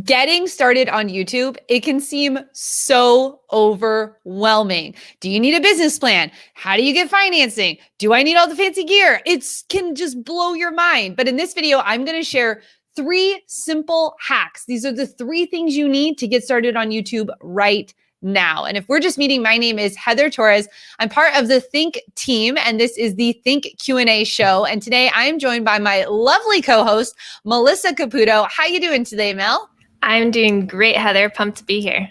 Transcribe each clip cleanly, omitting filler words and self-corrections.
Getting started on YouTube, it can seem so overwhelming. Do you need a business plan? How do you get financing? Do I need all the fancy gear? It can just blow your mind. But in this video, I'm going to share 3 simple hacks. These are the 3 things you need to get started on YouTube right now. And if we're just meeting, my name is Heather Torres. I'm part of the Think team, and this is the Think Q&A show. And today I'm joined by my lovely co-host, Melissa Caputo. How you doing today, Mel? I'm doing great, Heather. Pumped to be here.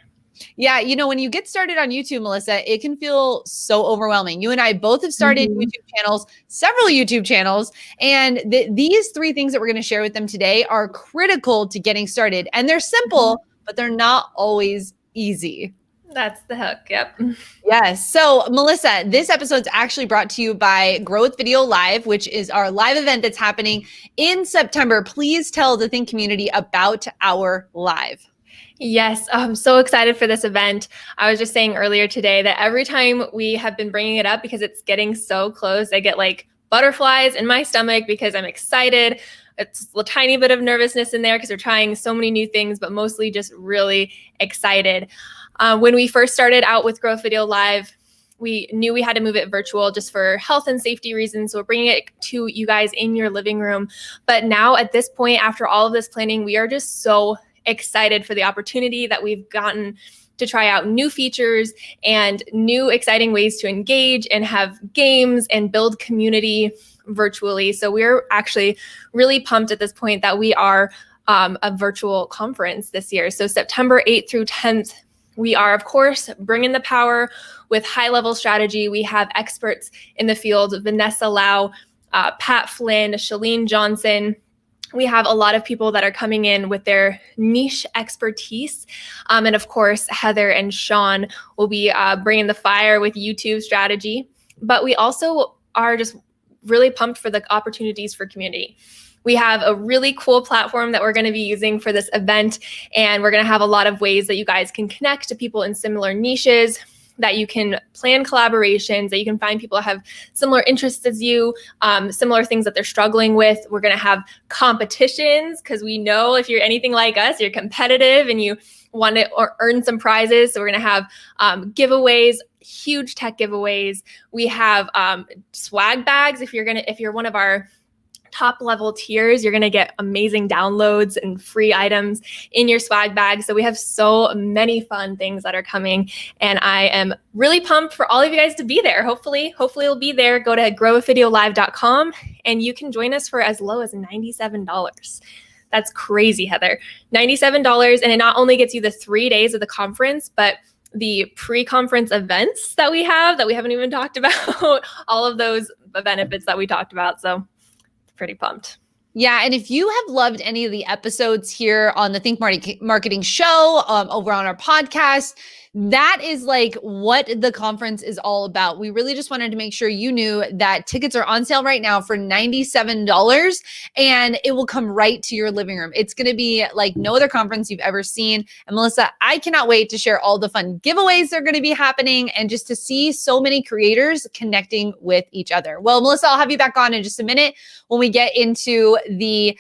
Yeah, when you get started on YouTube, Melissa, it can feel so overwhelming. You and I both have started YouTube channels, several YouTube channels, and these 3 things that we're going to share with them today are critical to getting started. And they're simple, but they're not always easy. That's the hook. Yep. Yes. So, Melissa, this episode's actually brought to you by Growth Video Live, which is our live event that's happening in September. Please tell the Think community about our live. Yes, I'm so excited for this event. I was just saying earlier today that every time we have been bringing it up, because it's getting so close, I get like butterflies in my stomach because I'm excited. It's a tiny bit of nervousness in there because we're trying so many new things, but mostly just really excited. When we first started out with Growth Video Live, we knew we had to move it virtual just for health and safety reasons. So we're bringing it to you guys in your living room. But now at this point, after all of this planning, we are just so excited for the opportunity that we've gotten to try out new features and new exciting ways to engage and have games and build community virtually. So we're actually really pumped at this point that we are a virtual conference this year. So September 8th through 10th, we are, of course, bringing the power with high-level strategy. We have experts in the field, Vanessa Lau, Pat Flynn, Shalene Johnson. We have a lot of people that are coming in with their niche expertise. And of course, Heather and Sean will be bringing the fire with YouTube strategy. But we also are just really pumped for the opportunities for community. We have a really cool platform that we're going to be using for this event, and we're going to have a lot of ways that you guys can connect to people in similar niches, that you can plan collaborations, that you can find people that have similar interests as you, similar things that they're struggling with. We're going to have competitions because we know if you're anything like us, you're competitive and you want to earn some prizes. So we're going to have giveaways, huge tech giveaways. We have swag bags. If you're one of our top level tiers, you're going to get amazing downloads and free items in your swag bag. So we have so many fun things that are coming, and I am really pumped for all of you guys to be there. Hopefully you'll be there. Go to growwithvideolive.com and you can join us for as low as $97. That's crazy, Heather. $97, and it not only gets you the 3 days of the conference, but the pre-conference events that we haven't even talked about, all of those benefits that we talked about. So pretty pumped. Yeah. And if you have loved any of the episodes here on the Think Marketing Show, over on our podcast, that is like what the conference is all about. We really just wanted to make sure you knew that tickets are on sale right now for $97, and it will come right to your living room. It's going to be like no other conference you've ever seen. And Melissa, I cannot wait to share all the fun giveaways that are going to be happening and just to see so many creators connecting with each other. Well, Melissa, I'll have you back on in just a minute when we get into the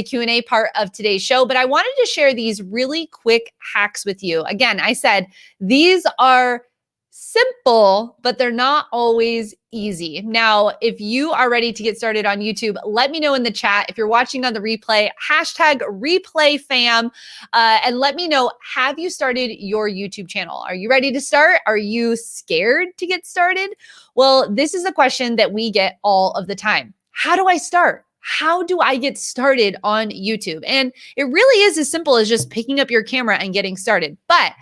Q&A part of today's show. But I wanted to share these really quick hacks with you. Again, I said these are simple, but they're not always easy. Now, if you are ready to get started on YouTube, let me know in the chat. If you're watching on the replay, #ReplayFam, and let me know, have you started your YouTube channel? Are you ready to start? Are you scared to get started? Well, this is a question that we get all of the time. How do I start? How do I get started on YouTube? And it really is as simple as just picking up your camera and getting started. But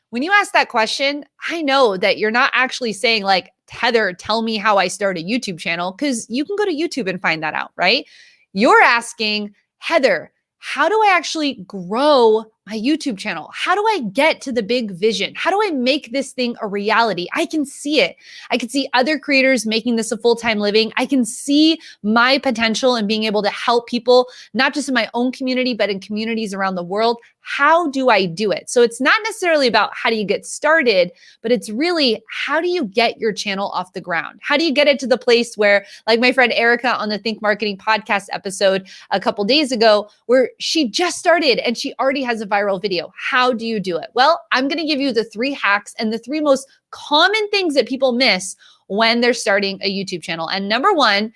when you ask that question, I know that you're not actually saying like, Heather, tell me how I start a YouTube channel, because you can go to YouTube and find that out, right? You're asking, Heather, how do I actually grow my YouTube channel? How do I get to the big vision? How do I make this thing a reality? I can see it. I can see other creators making this a full-time living. I can see my potential in being able to help people, not just in my own community, but in communities around the world. How do I do it? So it's not necessarily about how do you get started, but it's really how do you get your channel off the ground? How do you get it to the place where, like my friend Erica on the Think Marketing podcast episode a couple days ago, where she just started and she already has a viral video. How do you do it? Well, I'm going to give you the 3 hacks and the 3 most common things that people miss when they're starting a YouTube channel. And number one,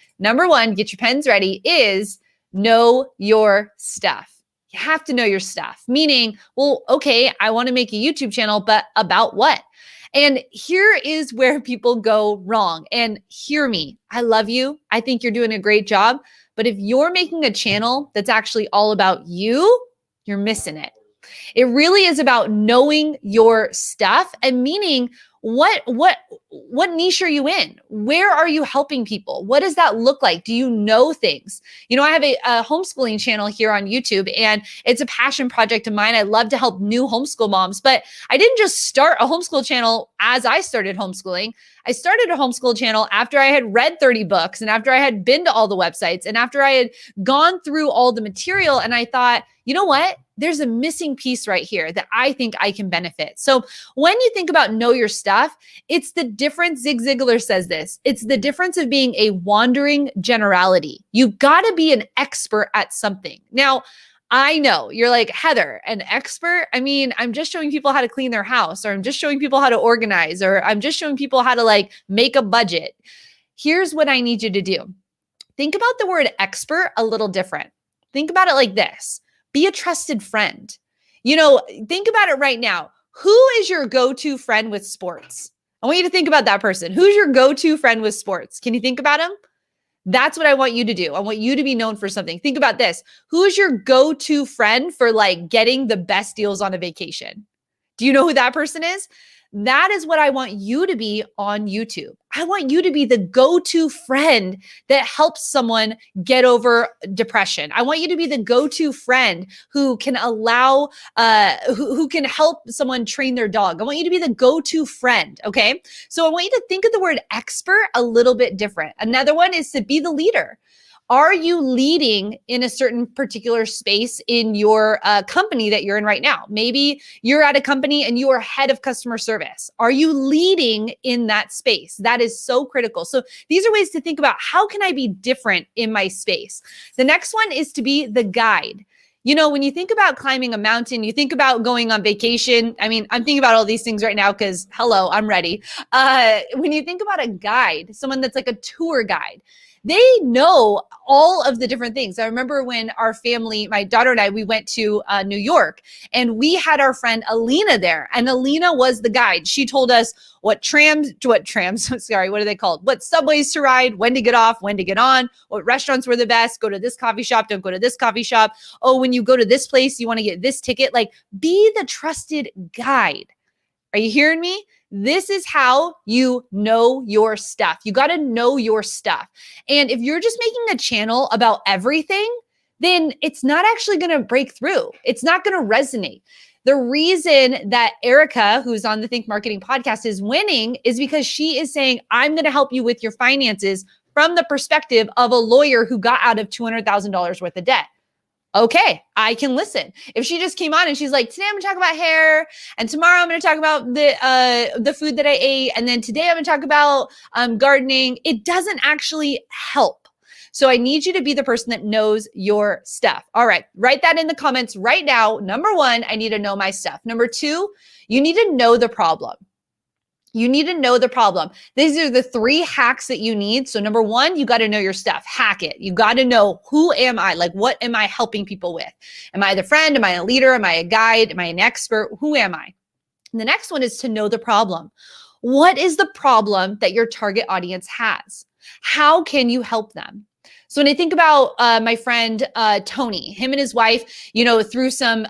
get your pens ready, is know your stuff. You have to know your stuff, meaning, well, okay, I want to make a YouTube channel, but about what? And here is where people go wrong. And hear me, I love you. I think you're doing a great job. But if you're making a channel that's actually all about you, you're missing it. It really is about knowing your stuff, and meaning what niche are you in? Where are you helping people? What does that look like? Do you know things? You know, I have a homeschooling channel here on YouTube, and it's a passion project of mine. I love to help new homeschool moms, but I didn't just start a homeschool channel as I started homeschooling. I started a homeschool channel after I had read 30 books and after I had been to all the websites and after I had gone through all the material. And I thought, you know what? There's a missing piece right here that I think I can benefit. So when you think about know your stuff, it's the difference. Zig Ziglar says this. It's the difference of being a wandering generality. You've got to be an expert at something. Now, I know you're like, Heather, an expert? I mean, I'm just showing people how to clean their house, or I'm just showing people how to organize, or I'm just showing people how to like make a budget. Here's what I need you to do. Think about the word expert a little different. Think about it like this. Be a trusted friend. You know, think about it right now. Who is your go-to friend with sports? I want you to think about that person. Who's your go-to friend with sports? Can you think about him? That's what I want you to do. I want you to be known for something. Think about this. Who is your go-to friend for like getting the best deals on a vacation? Do you know who that person is? That is what I want you to be on YouTube. I want you to be the go-to friend that helps someone get over depression. I want you to be the go-to friend who can allow, who can help someone train their dog. I want you to be the go-to friend, okay? So I want you to think of the word expert a little bit different. Another one is to be the leader. Are you leading in a certain particular space in your company that you're in right now? Maybe you're at a company and you are head of customer service. Are you leading in that space? That is so critical. So these are ways to think about, how can I be different in my space? The next one is to be the guide. You know, when you think about climbing a mountain, you think about going on vacation. I mean, I'm thinking about all these things right now because, hello, I'm ready. When you think about a guide, someone that's like a tour guide, they know all of the different things. I remember when our family, my daughter and I, we went to New York, and we had our friend Alina there, and Alina was the guide. She told us what sorry, what are they called? What subways to ride, when to get off, when to get on, what restaurants were the best, go to this coffee shop, don't go to this coffee shop. Oh, when you go to this place, you want to get this ticket. Like, be the trusted guide. Are you hearing me? This is how you know your stuff. You got to know your stuff. And if you're just making a channel about everything, then it's not actually going to break through. It's not going to resonate. The reason that Erica, who's on the Think Marketing podcast, is winning is because she is saying, I'm going to help you with your finances from the perspective of a lawyer who got out of $200,000 worth of debt. Okay, I can listen. If she just came on and she's like, today I'm gonna talk about hair, and tomorrow I'm gonna talk about the food that I ate, and then today I'm gonna talk about gardening, it doesn't actually help. So I need you to be the person that knows your stuff. All right, write that in the comments right now. Number one, I need to know my stuff. Number two, you need to know the problem. You need to know the problem. These are the 3 hacks that you need. So number one, you got to know your stuff. Hack it. You got to know, who am I? Like, what am I helping people with? Am I the friend? Am I a leader? Am I a guide? Am I an expert? Who am I? And the next one is to know the problem. What is the problem that your target audience has? How can you help them? So when I think about my friend Tony, him and his wife, you know, through some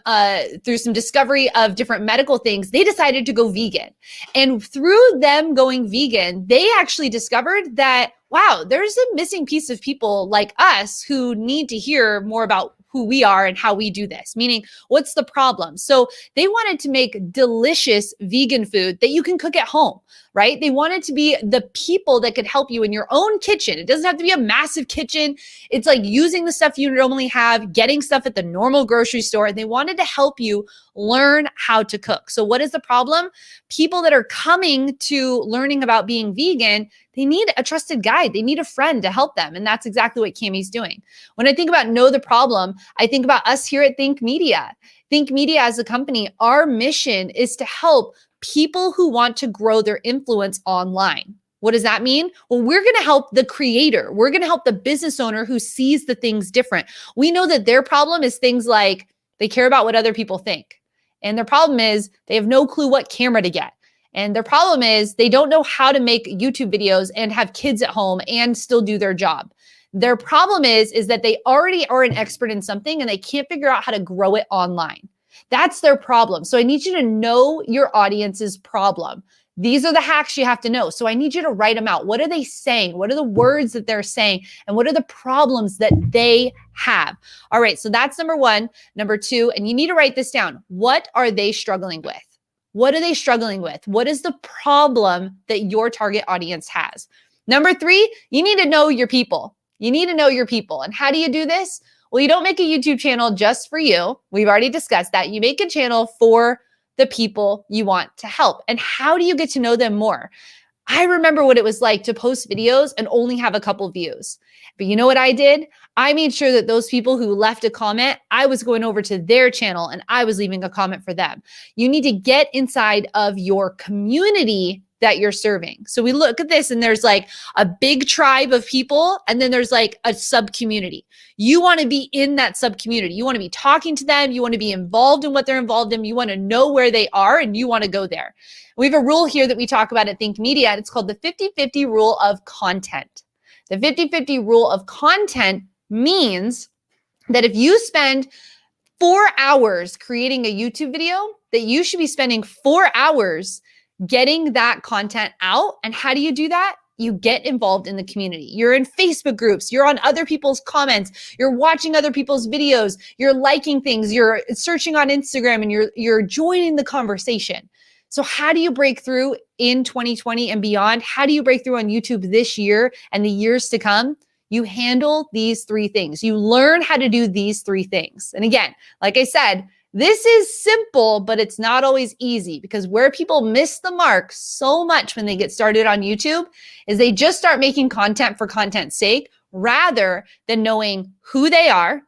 discovery of different medical things, they decided to go vegan. And through them going vegan, they actually discovered that, wow, there's a missing piece of people like us who need to hear more about who we are and how we do this, meaning what's the problem? So they wanted to make delicious vegan food that you can cook at home, right? They wanted to be the people that could help you in your own kitchen. It doesn't have to be a massive kitchen. It's like using the stuff you normally have, getting stuff at the normal grocery store. And they wanted to help you learn how to cook. So what is the problem? People that are coming to learning about being vegan, they need a trusted guide. They need a friend to help them. And that's exactly what Cammie's doing. When I think about know the problem, I think about us here at Think Media. Think Media as a company, our mission is to help people who want to grow their influence online. What does that mean? Well, we're going to help the creator. We're going to help the business owner who sees the things different. We know that their problem is things like they care about what other people think. And their problem is they have no clue what camera to get. And their problem is they don't know how to make YouTube videos and have kids at home and still do their job. Their problem is that they already are an expert in something and they can't figure out how to grow it online. That's their problem. So I need you to know your audience's problem. These are the hacks you have to know. So I need you to write them out. What are they saying? What are the words that they're saying? And what are the problems that they have? All right, so that's number one. Number two, and you need to write this down. What are they struggling with? What are they struggling with? What is the problem that your target audience has? Number three, you need to know your people. You need to know your people. And how do you do this? Well, you don't make a YouTube channel just for you. We've already discussed that. You make a channel for the people you want to help. And how do you get to know them more? I remember what it was like to post videos and only have a couple views. But you know what I did? I made sure that those people who left a comment, I was going over to their channel and I was leaving a comment for them. You need to get inside of your community that you're serving. So we look at this and there's like a big tribe of people and then there's like a sub community. You want to be in that sub community. You want to be talking to them. You want to be involved in what they're involved in. You want to know where they are and you want to go there. We have a rule here that we talk about at Think Media and it's called the 50-50 rule of content. The 50-50 rule of content means that if you spend 4 hours creating a YouTube video, that you should be spending 4 hours getting that content out. And how do you do that? You get involved in the community. You're in Facebook groups. You're on other people's comments. You're watching other people's videos. You're liking things. You're searching on Instagram and you're joining the conversation. So how do you break through in 2020 and beyond? How do you break through on YouTube this year and the years to come? You handle these 3 things. You learn how to do these 3 things. And again, like I said, this is simple, but it's not always easy because where people miss the mark so much when they get started on YouTube is they just start making content for content's sake rather than knowing who they are,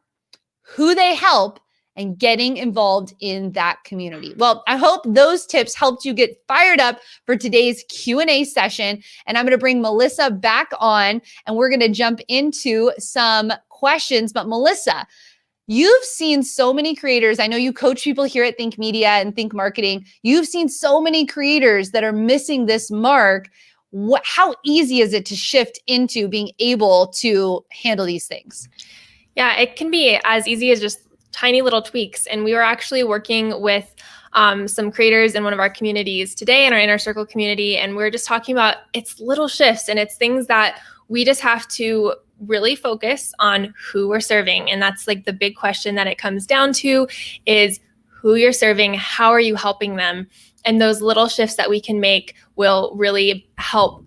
who they help, and getting involved in that community. Well, I hope those tips helped you get fired up for today's Q&A session. And I'm going to bring Melissa back on and we're going to jump into some questions. But Melissa, you've seen so many creators. I know you coach people here at Think Media and Think Marketing. You've seen so many creators that are missing this mark. How easy is it to shift into being able to handle these things? Yeah, it can be as easy as just tiny little tweaks. And we were actually working with some creators in one of our communities today in our inner circle community. And we're just talking about it's little shifts and it's things that we just have to really focus on who we're serving. And that's like the big question that it comes down to is who you're serving, how are you helping them? And those little shifts that we can make will really help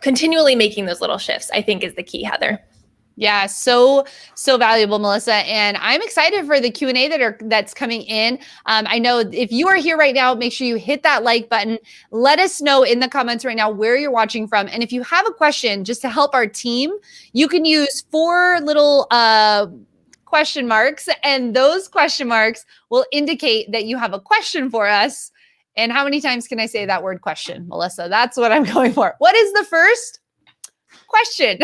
continually making those little shifts, I think is the key, Heather. Yeah, so valuable, Melissa. And I'm excited for the Q&A that's coming in. I know if you are here right now, make sure you hit that like button. Let us know in the comments right now where you're watching from. And if you have a question just to help our team, you can use 4 little question marks. And those question marks will indicate that you have a question for us. And how many times can I say that word question, Melissa? That's what I'm going for. What is the first question?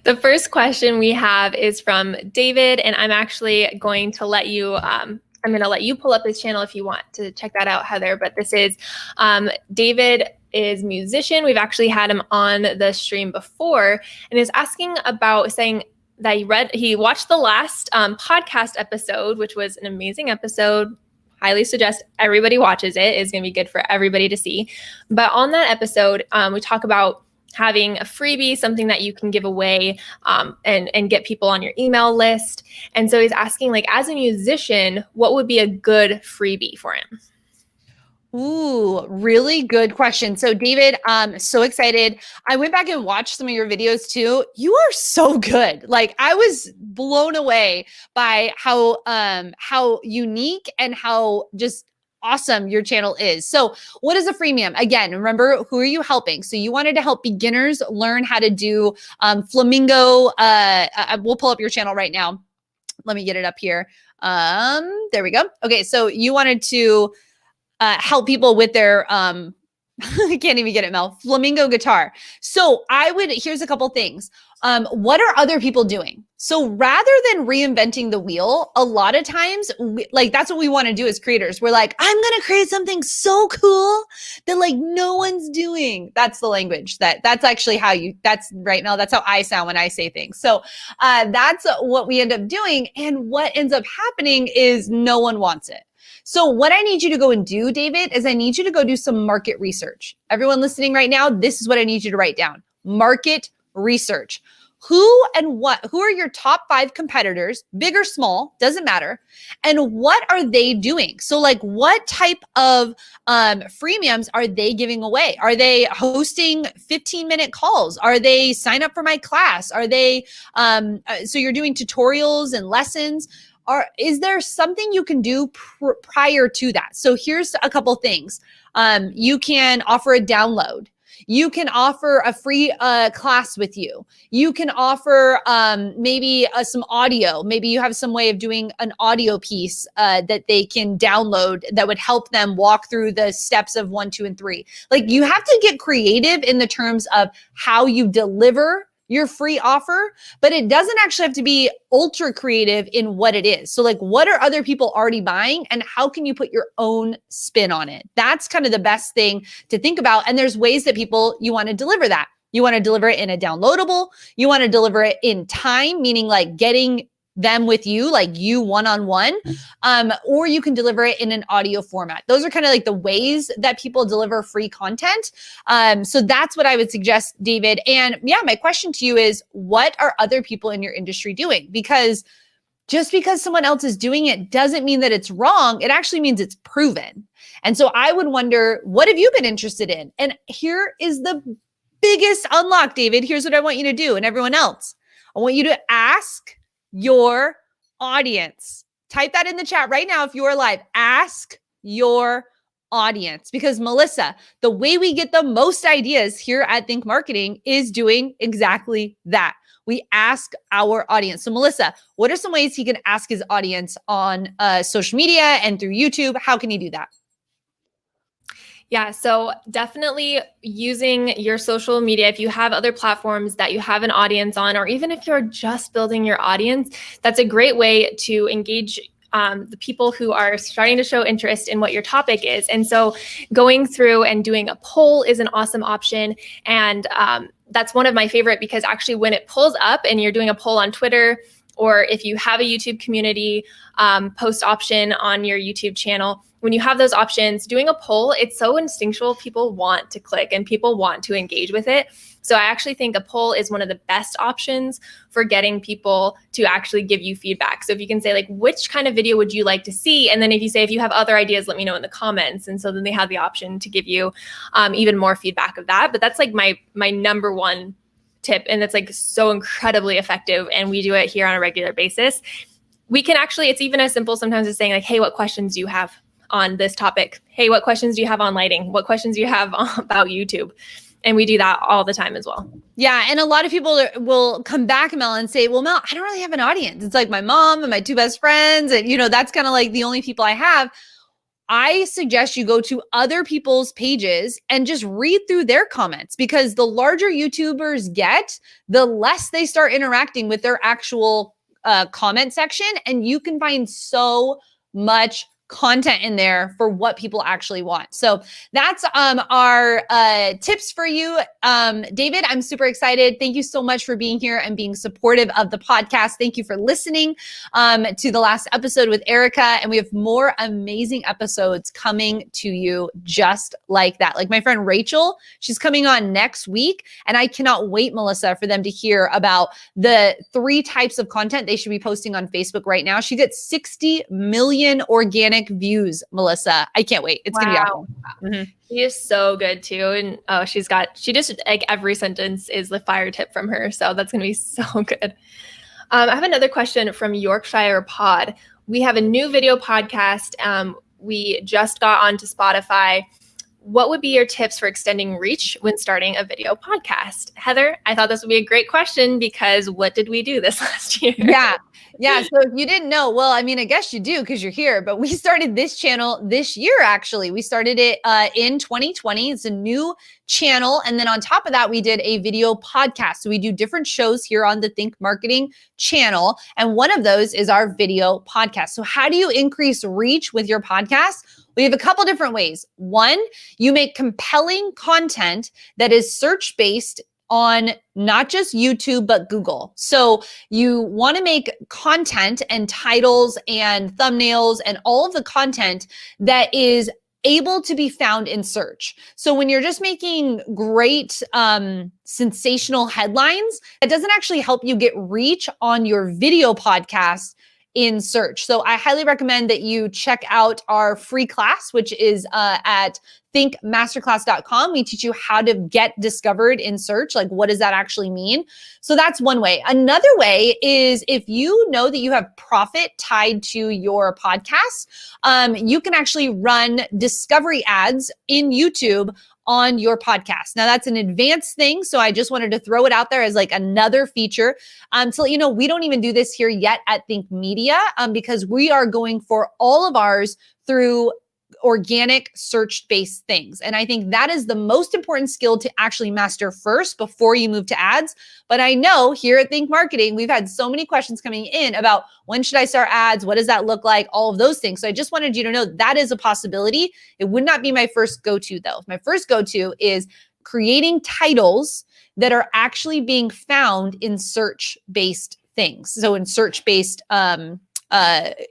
The first question we have is from David, and I'm actually going to let you, pull up his channel if you want to check that out, Heather. But this is, David is a musician. We've actually had him on the stream before and is asking about saying that he watched the last podcast episode, which was an amazing episode. Highly suggest everybody watches it. It's going to be good for everybody to see. But on that episode, we talk about having a freebie, something that you can give away and get people on your email list. And so he's asking, like, as a musician, what would be a good freebie for him? Ooh, really good question. So David, I'm so excited. I went back and watched some of your videos too. You are so good. Like, I was blown away by how unique and how just awesome your channel is. So what is a freemium? Again, remember, who are you helping? So you wanted to help beginners learn how to do flamingo. We'll pull up your channel right now. Let me get it up here. There we go. Okay. So you wanted to help people with their I can't even get it, Mel. Flamingo guitar. So here's a couple things. What are other people doing? So rather than reinventing the wheel, a lot of times, that's what we want to do as creators. We're like, I'm going to create something so cool that like no one's doing. That's the language that's actually that's right, Mel. That's how I sound when I say things. So that's what we end up doing. And what ends up happening is no one wants it. So what I need you to go and do, David, is I need you to go do some market research. Everyone listening right now, this is what I need you to write down. Market research. Who are your top 5 competitors, big or small, doesn't matter. And what are they doing? So like, what type of freemiums are they giving away? Are they hosting 15-minute calls? Are they sign up for my class? Are they, so you're doing tutorials and lessons? Is there something you can do prior to that? So here's a couple things. You can offer a download. You can offer a free class with you. You can offer maybe some audio. Maybe you have some way of doing an audio piece that they can download that would help them walk through the steps of 1, 2, and 3. Like, you have to get creative in the terms of how you deliver your free offer, but it doesn't actually have to be ultra creative in what it is. So like, what are other people already buying and how can you put your own spin on it? That's kind of the best thing to think about. And there's ways that you want to deliver that. You want to deliver it in a downloadable. You want to deliver it in time, meaning like getting them with you, like you one-on-one, or you can deliver it in an audio format. Those are kind of like the ways that people deliver free content. So that's what I would suggest, David. And yeah, my question to you is, what are other people in your industry doing? Because just because someone else is doing it doesn't mean that it's wrong. It actually means it's proven. And so I would wonder, what have you been interested in? And here is the biggest unlock, David. Here's what I want you to do, and everyone else. I want you to ask your audience. Type that in the chat right now if you're live. Ask your audience. Because Melissa, the way we get the most ideas here at Think Marketing is doing exactly that. We ask our audience. So Melissa, what are some ways he can ask his audience on social media and through YouTube? How can he do that? Yeah, so definitely using your social media. If you have other platforms that you have an audience on, or even if you're just building your audience, that's a great way to engage the people who are starting to show interest in what your topic is. And so going through and doing a poll is an awesome option. And that's one of my favorite, because actually when it pulls up and you're doing a poll on Twitter, or if you have a YouTube community post option on your YouTube channel, when you have those options, doing a poll, it's so instinctual. People want to click and people want to engage with it. So I actually think a poll is one of the best options for getting people to actually give you feedback. So if you can say like, which kind of video would you like to see? And then if you say, if you have other ideas, let me know in the comments. And so then they have the option to give you even more feedback of that. But that's like my number one tip. And it's like so incredibly effective. And we do it here on a regular basis. We can actually, it's even as simple sometimes as saying like, hey, what questions do you have on this topic? Hey, what questions do you have on lighting? What questions do you have about YouTube? And we do that all the time as well. Yeah. And a lot of people will come back, Mel, and say, well, Mel, I don't really have an audience. It's like my mom and my 2 best friends. And, that's kind of like the only people I have. I suggest you go to other people's pages and just read through their comments, because the larger YouTubers get, the less they start interacting with their actual comment section. And you can find so much content in there for what people actually want. So that's our tips for you. David, I'm super excited. Thank you so much for being here and being supportive of the podcast. Thank you for listening to the last episode with Erica. And we have more amazing episodes coming to you just like that. Like my friend Rachel, she's coming on next week. And I cannot wait, Melissa, for them to hear about the 3 types of content they should be posting on Facebook right now. She gets 60 million organic views, Melissa. I can't wait. It's going to be awesome. Mm-hmm. She is so good too. And she just like every sentence is the fire tip from her. So that's going to be so good. I have another question from Yorkshire Pod. We have a new video podcast. We just got onto Spotify. What would be your tips for extending reach when starting a video podcast? Heather, I thought this would be a great question because what did we do this last year? Yeah. So if you didn't know, well, I mean, I guess you do because you're here, but we started this channel this year, actually. We started it in 2020. It's a new channel. And then on top of that, we did a video podcast. So we do different shows here on the Think Marketing channel. And one of those is our video podcast. So how do you increase reach with your podcast? We have a couple different ways. One, you make compelling content that is search-based on not just YouTube, but Google. So you want to make content and titles and thumbnails and all of the content that is able to be found in search. So when you're just making great, sensational headlines, it doesn't actually help you get reach on your video podcast in search. So I highly recommend that you check out our free class, which is at thinkmasterclass.com. We teach you how to get discovered in search. Like, what does that actually mean? So that's one way. Another way is if you know that you have profit tied to your podcast, you can actually run discovery ads in YouTube on your podcast. Now that's an advanced thing. So I just wanted to throw it out there as like another feature to let you know, we don't even do this here yet at Think Media because we are going for all of ours through organic search-based things. And I think that is the most important skill to actually master first before you move to ads. But I know here at Think Marketing, we've had so many questions coming in about when should I start ads? What does that look like? All of those things. So I just wanted you to know that is a possibility. It would not be my first go-to though. My first go-to is creating titles that are actually being found in search-based things. So in search-based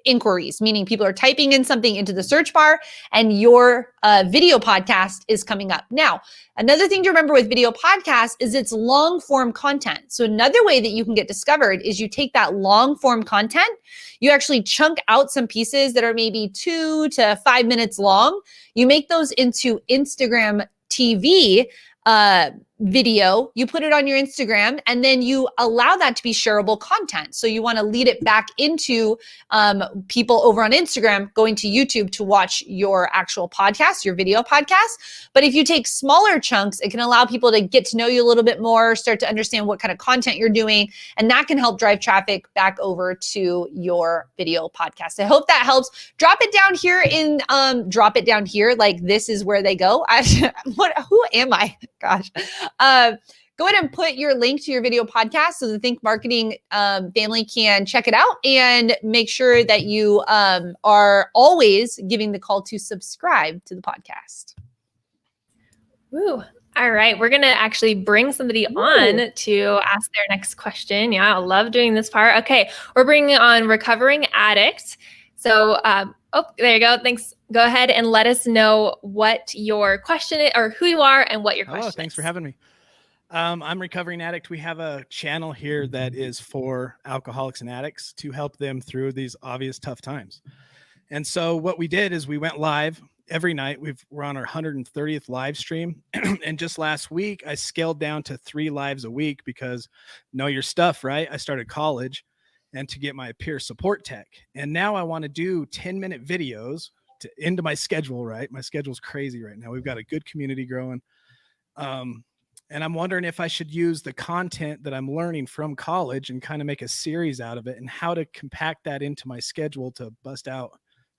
inquiries, meaning people are typing in something into the search bar and your video podcast is coming up. Now, another thing to remember with video podcasts is it's long form content. So another way that you can get discovered is you take that long form content, you actually chunk out some pieces that are maybe 2 to 5 minutes long. You make those into Instagram TV video, you put it on your Instagram, and then you allow that to be shareable content. So you want to lead it back into people over on Instagram going to YouTube to watch your actual podcast, your video podcast. But if you take smaller chunks, it can allow people to get to know you a little bit more, start to understand what kind of content you're doing, and that can help drive traffic back over to your video podcast. I hope that helps. Drop it down here. Like this is where they go. Who am I? Gosh. Go ahead and put your link to your video podcast so the Think Marketing family can check it out, and make sure that you are always giving the call to subscribe to the podcast. Woo. All right. We're going to actually bring somebody on to ask their next question. Yeah, I love doing this part. Okay. We're bringing on recovering addict. So, there you go. Thanks. Go ahead and let us know what your question is, or who you are and what your question is. Thanks for having me. I'm recovering addict. We have a channel here that is for alcoholics and addicts to help them through these obvious tough times. And so what we did is we went live every night. We're on our 130th live stream. And just last week, I scaled down to 3 lives a week because know your stuff, right? I started college and to get my peer support tech. And now I want to do 10-minute videos into my schedule, right? My schedule's crazy right now. We've got a good community growing. And I'm wondering if I should use the content that I'm learning from college and kind of make a series out of it, and how to compact that into my schedule to bust out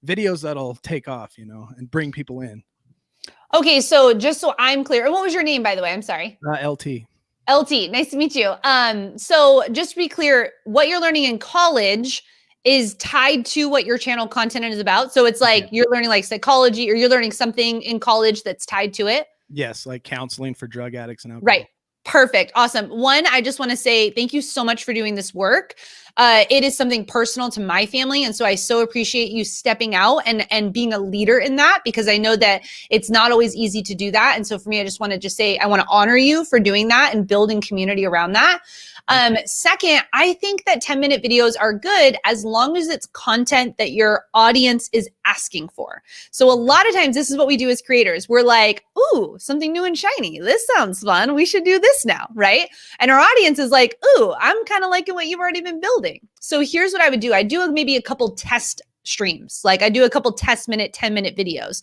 videos that'll take off, and bring people in. Okay. So just so I'm clear, and what was your name, by the way? I'm sorry. LT. LT, nice to meet you. So just to be clear, what you're learning in college is tied to what your channel content is about. So it's like you're learning like psychology, or you're learning something in college that's tied to it. Yes, like counseling for drug addicts and alcohol. Right. Perfect. Awesome. One, I just want to say thank you so much for doing this work. It is something personal to my family. And so I so appreciate you stepping out and being a leader in that, because I know that it's not always easy to do that. And so for me, I just want to just say, I want to honor you for doing that and building community around that. Second, I think that 10-minute videos are good as long as it's content that your audience is asking for. So a lot of times this is what we do as creators. We're like, ooh, something new and shiny. This sounds fun. We should do this now, right? And our audience is like, ooh, I'm kind of liking what you've already been building. So here's what I would do. I do maybe a couple test streams. Like I do a couple test 10-minute videos.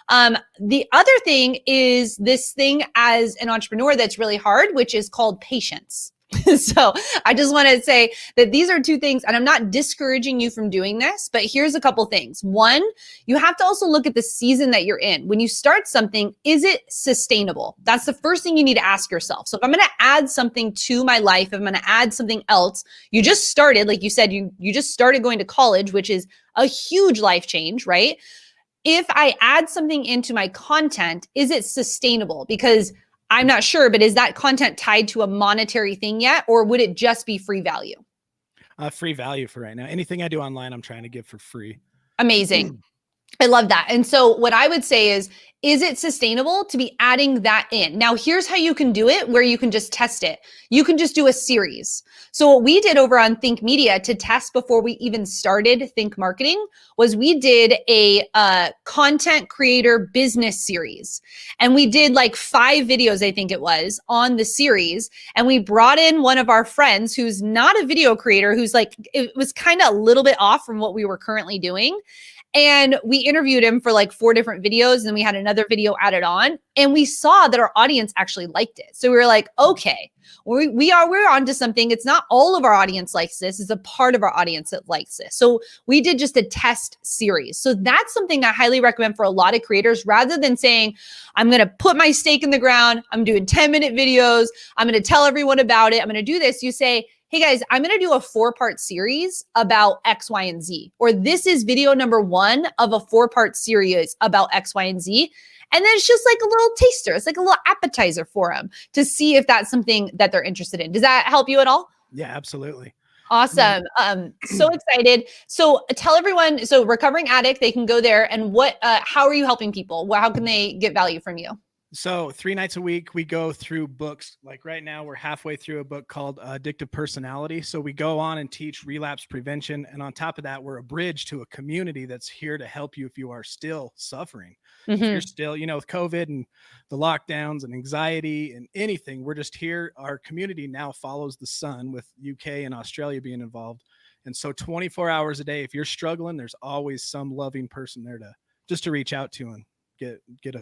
The other thing is this thing as an entrepreneur that's really hard, which is called patience. So I just want to say that these are two things, and I'm not discouraging you from doing this, but here's a couple things. One, you have to also look at the season that you're in. When you start something, is it sustainable? That's the first thing you need to ask yourself. So if I'm going to add something to my life, if I'm going to add something else, you just started, like you said, you just started going to college, which is a huge life change, right? If I add something into my content, is it sustainable? Because I'm not sure, but is that content tied to a monetary thing yet? Or would it just be free value? Free value for right now. Anything I do online, I'm trying to give for free. Amazing. I love that. And so what I would say is it sustainable to be adding that in? Now, here's how you can do it, where you can just test it. You can just do a series. So what we did over on Think Media to test before we even started Think Marketing was we did a content creator business series. And we did like 5 videos, I think it was, on the series. And we brought in one of our friends who's not a video creator, who's like, it was kind of a little bit off from what we were currently doing. And we interviewed him for like 4 different videos, and we had another video added on, and we saw that our audience actually liked it. So we were like, okay, we're onto something. It's not all of our audience likes this. It's a part of our audience that likes this. So we did just a test series. So that's something I highly recommend for a lot of creators, rather than saying, I'm going to put my stake in the ground. I'm doing 10-minute videos. I'm going to tell everyone about it. I'm going to do this. You say, hey guys, I'm going to do a 4-part series about X, Y, and Z, or this is video number 1 of a 4-part series about X, Y, and Z. And then it's just like a little taster. It's like a little appetizer for them to see if that's something that they're interested in. Does that help you at all? Yeah, absolutely. Awesome. So excited. So tell everyone, so Recovering Addict, they can go there, and how are you helping people? How can they get value from you? So 3 nights a week, we go through books. Like right now, we're halfway through a book called Addictive Personality. So we go on and teach relapse prevention. And on top of that, we're a bridge to a community that's here to help you if you are still suffering. If you're still, with COVID and the lockdowns and anxiety and anything, we're just here. Our community now follows the sun, with UK and Australia being involved. And so 24 hours a day, if you're struggling, there's always some loving person there to reach out to and get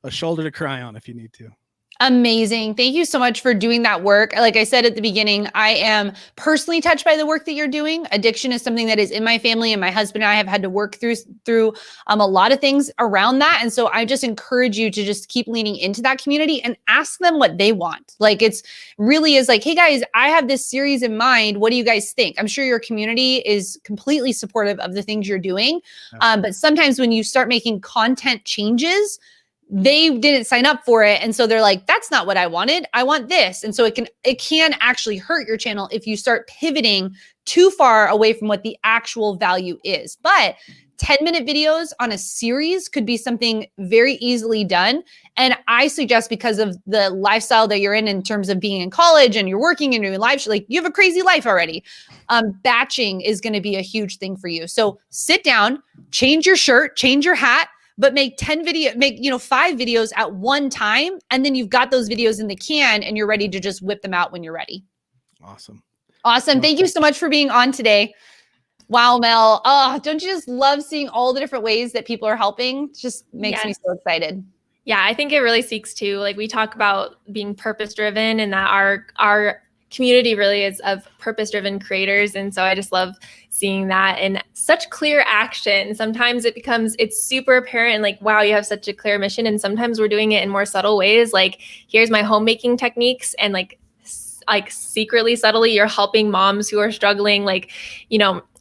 a shoulder to cry on if you need to. Amazing. Thank you so much for doing that work. Like I said at the beginning, I am personally touched by the work that you're doing. Addiction is something that is in my family, and my husband and I have had to work through a lot of things around that. And so I just encourage you to just keep leaning into that community and ask them what they want. Like it's really is like, hey guys, I have this series in mind. What do you guys think? I'm sure your community is completely supportive of the things you're doing. But sometimes when you start making content changes, they didn't sign up for it. And so they're like, that's not what I wanted. I want this. And so it can actually hurt your channel if you start pivoting too far away from what the actual value is. But 10-minute videos on a series could be something very easily done. And I suggest, because of the lifestyle that you're in terms of being in college and you're working and doing live, like you have a crazy life already. Batching is going to be a huge thing for you. So sit down, change your shirt, change your hat, but make 5 videos at one time. And then you've got those videos in the can and you're ready to just whip them out when you're ready. Awesome. Thank you so much for being on today. Wow, Mel. Oh, don't you just love seeing all the different ways that people are helping? It just makes me so excited. Yeah, I think it really speaks to, like, we talk about being purpose-driven, and that our community really is of purpose-driven creators. And so I just love seeing that in such clear action. Sometimes it's super apparent, like, wow, you have such a clear mission. And sometimes we're doing it in more subtle ways. Like, here's my homemaking techniques, and like secretly, subtly, you're helping moms who are struggling. Like,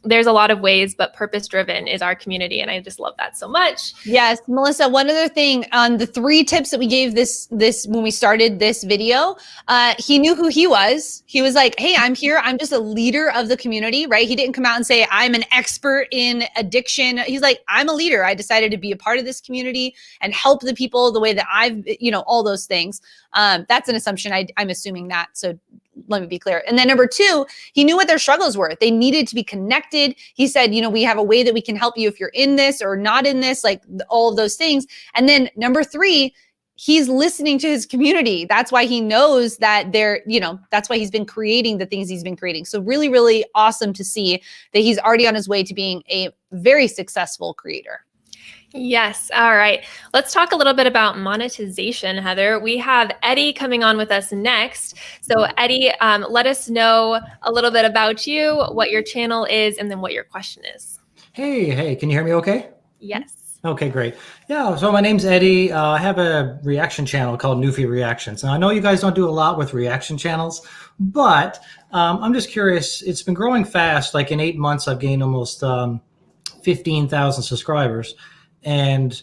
there's a lot of ways, but purpose-driven is our community. And I just love that so much. Yes, Melissa, one other thing on the 3 tips that we gave this when we started this video, he knew who he was. He was like, hey, I'm here. I'm just a leader of the community, right? He didn't come out and say, I'm an expert in addiction. He's like, I'm a leader. I decided to be a part of this community and help the people the way that I've, all those things. That's an assumption. I'm assuming that. So let me be clear. And then number 2, he knew what their struggles were. They needed to be connected. He said, we have a way that we can help you if you're in this or not in this, like all of those things. And then number 3, he's listening to his community. That's why he knows that that's why he's been creating the things he's been creating. So really, really awesome to see that he's already on his way to being a very successful creator. Yes. All right. Let's talk a little bit about monetization, Heather. We have Eddie coming on with us next. So Eddie, let us know a little bit about you, what your channel is, and then what your question is. Hey, can you hear me okay? Yes. Okay, great. Yeah, so my name's Eddie. I have a reaction channel called Newfie Reactions. And I know you guys don't do a lot with reaction channels, but I'm just curious. It's been growing fast. Like in 8 months, I've gained almost 15,000 subscribers. And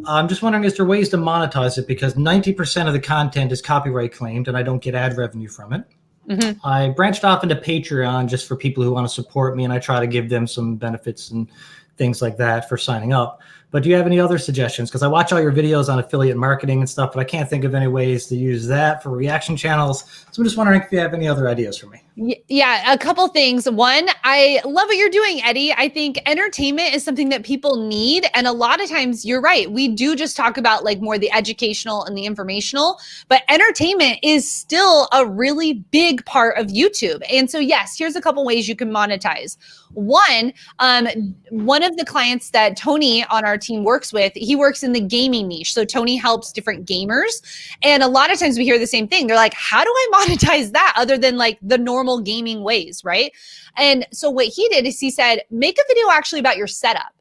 I'm just wondering, is there ways to monetize it? Because 90% of the content is copyright claimed and I don't get ad revenue from it. Mm-hmm. I branched off into Patreon just for people who want to support me, and I try to give them some benefits and things like that for signing up. But do you have any other suggestions? Because I watch all your videos on affiliate marketing and stuff, but I can't think of any ways to use that for reaction channels. So I'm just wondering if you have any other ideas for me. Yeah, a couple things. One, I love what you're doing, Eddie. I think entertainment is something that people need. And a lot of times you're right. We do just talk about like more the educational and the informational, but entertainment is still a really big part of YouTube. And so yes, here's a couple ways you can monetize. One of the clients that Tony on our team works with, he works in the gaming niche. So Tony helps different gamers. And a lot of times we hear the same thing. They're like, how do I monetize that other than like the normal gaming ways, right? And so what he did is he said, make a video actually about your setup.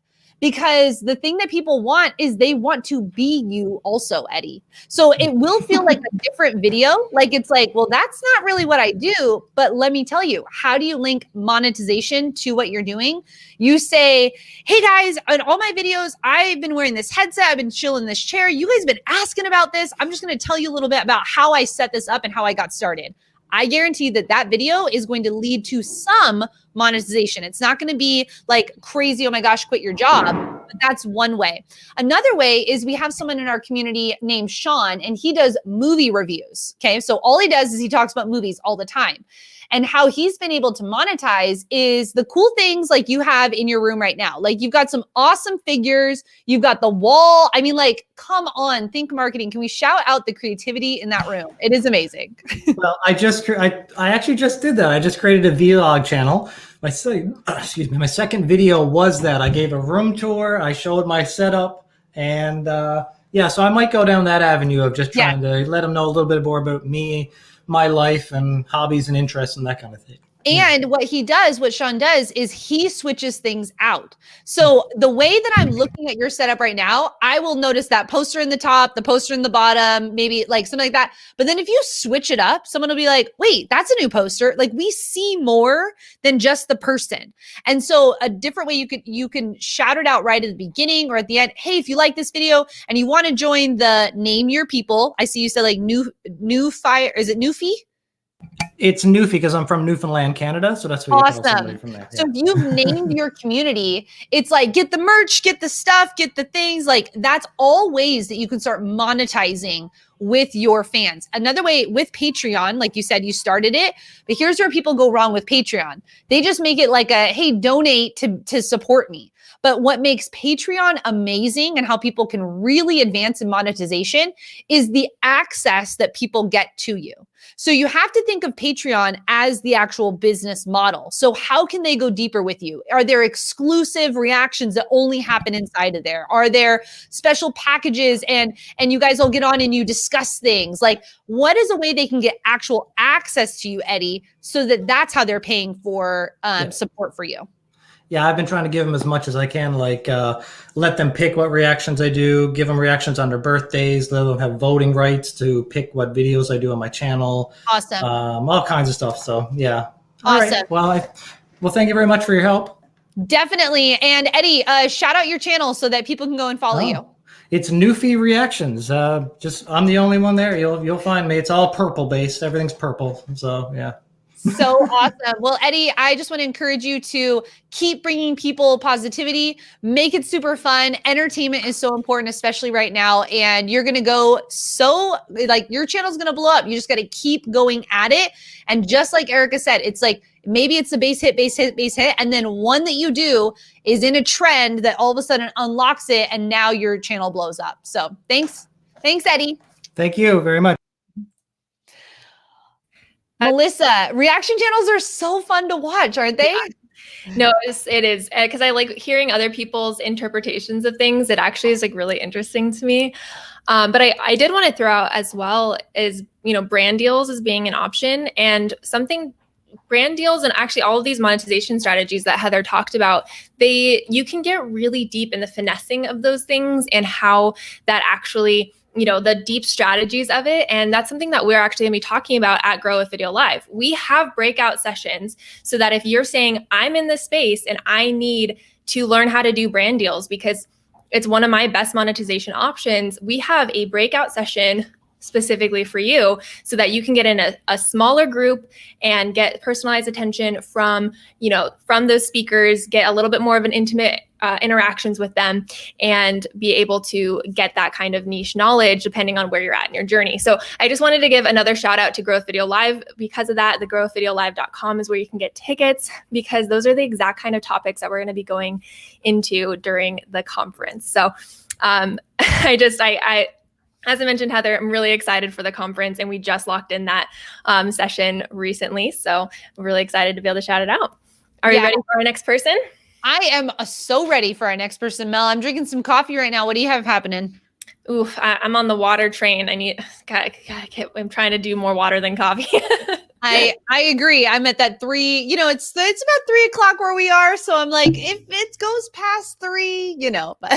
Because the thing that people want is they want to be you also, Eddie. So it will feel like a different video. Like it's like, well, that's not really what I do. But let me tell you, how do you link monetization to what you're doing? You say, hey guys, on all my videos, I've been wearing this headset. I've been chilling in this chair. You guys have been asking about this. I'm just going to tell you a little bit about how I set this up and how I got started. I guarantee that that video is going to lead to some monetization. It's not going to be like crazy, oh my gosh, quit your job. But that's one way. Another way is we have someone in our community named Sean, and he does movie reviews. Okay. So all he does is he talks about movies all the time. And how he's been able to monetize is the cool things like you have in your room right now. Like you've got some awesome figures. You've got the wall. I mean, like, come on, think marketing. Can we shout out the creativity in that room? It is amazing. Well, I actually just did that. I just created a vlog channel. My second video was that I gave a room tour. I showed my setup, and so I might go down that avenue of just trying to let them know a little bit more about me, my life and hobbies and interests and that kind of thing. And what Sean does is he switches things out. So the way that I'm looking at your setup right now, I will notice that poster in the top, the poster in the bottom, maybe like something like that. But then if you switch it up, someone will be like, wait, that's a new poster. Like we see more than just the person. And so a different way you can shout it out right at the beginning or at the end. Hey, if you like this video and you want to join the Name Your People, I see you said like new fire. Is it Newfie? It's Newfie because I'm from Newfoundland, Canada. So that's what you call somebody from there. So if you've named your community, it's like get the merch, get the stuff, get the things. Like that's all ways that you can start monetizing with your fans. Another way with Patreon, like you said, you started it, but here's where people go wrong with Patreon. They just make it like a, hey, donate to support me. But what makes Patreon amazing and how people can really advance in monetization is the access that people get to you. So you have to think of Patreon as the actual business model. So how can they go deeper with you? Are there exclusive reactions that only happen inside of there? Are there special packages and you guys all get on and you discuss things? Like what is a way they can get actual access to you, Eddie, so that that's how they're paying for support for you? Yeah, I've been trying to give them as much as I can, like let them pick what reactions I do, give them reactions on their birthdays, let them have voting rights to pick what videos I do on my channel. Awesome. All kinds of stuff. So, yeah. Awesome. All right. Well, thank you very much for your help. Definitely. And Eddie, shout out your channel so that people can go and follow you. It's Newfie Reactions. Just I'm the only one there. You'll find me. It's all purple based. Everything's purple. So yeah. So awesome. Well, Eddie, I just want to encourage you to keep bringing people positivity, make it super fun. Entertainment is so important, especially right now. And you're going to go your channel's going to blow up. You just got to keep going at it. And just like Erica said, it's like, maybe it's the base hit. And then one that you do is in a trend that all of a sudden unlocks it. And now your channel blows up. So thanks, Eddie. Thank you very much. Melissa, reaction channels are so fun to watch, aren't they? Yeah. No, it is because I like hearing other people's interpretations of things. It actually is like really interesting to me. But I did want to throw out as well is, brand deals as being an option, and brand deals and actually all of these monetization strategies that Heather talked about, you can get really deep in the finessing of those things and how that actually, the deep strategies of it. And that's something that we're actually gonna be talking about at Grow with Video Live. We have breakout sessions so that if you're saying, I'm in this space and I need to learn how to do brand deals because it's one of my best monetization options, we have a breakout session specifically for you so that you can get in a smaller group and get personalized attention from those speakers, get a little bit more of an intimate interactions with them, and be able to get that kind of niche knowledge depending on where you're at in your journey. So I just wanted to give another shout out to Growth Video Live. Because of that, the growthvideolive.com is where you can get tickets, because those are the exact kind of topics that we're going to be going into during the conference. So as I mentioned, Heather, I'm really excited for the conference, and we just locked in that session recently. So I'm really excited to be able to shout it out. Are you ready for our next person? I am so ready for our next person, Mel. I'm drinking some coffee right now. What do you have happening? Oof, I'm on the water train. I'm trying to do more water than coffee. I agree. I'm at that 3, it's about 3 o'clock where we are. So I'm like, if it goes past 3, but